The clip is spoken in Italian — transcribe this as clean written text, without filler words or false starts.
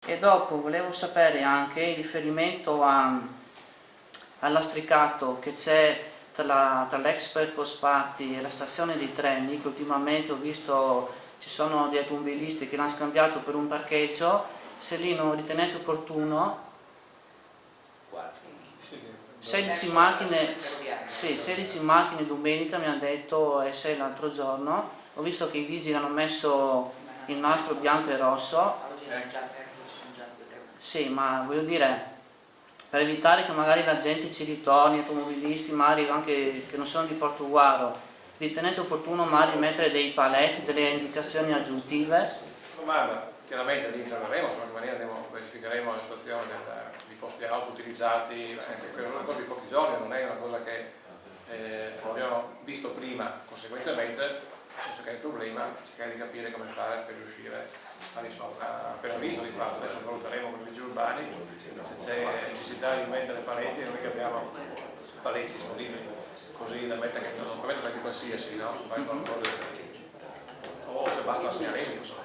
E dopo volevo sapere anche in riferimento al lastricato che c'è tra l'ex Fosfati e la stazione dei treni, che ultimamente ho visto ci sono dei automobilisti che l'hanno scambiato per un parcheggio, se lì non ritenete opportuno. Quasi. 16 macchine, sì, 16 macchine domenica mi hanno detto, e 6 l'altro giorno. Ho visto che i vigili hanno messo il nastro bianco e rosso. Oggi non già aperto, ci sono già 2 o 3. Sì, ma voglio dire, per evitare che magari la gente ci ritorni, automobilisti magari anche che non sono di Portogruaro, ritenete opportuno magari mettere dei paletti, delle indicazioni aggiuntive? Domanda, chiaramente lì interverremo, insomma, verificheremo la situazione di posti auto utilizzati, è una cosa di pochi giorni, non è una cosa che abbiamo visto prima, conseguentemente, penso che è il problema, cercare di capire come fare per riuscire a risolvere. Appena visto di fatto, adesso valuteremo con i vigili urbani, se c'è necessità di mettere paletti, non è che abbiamo paletti disponibili, così da mettere, non mettere qualsiasi, no? O se basta la segnaletica, insomma.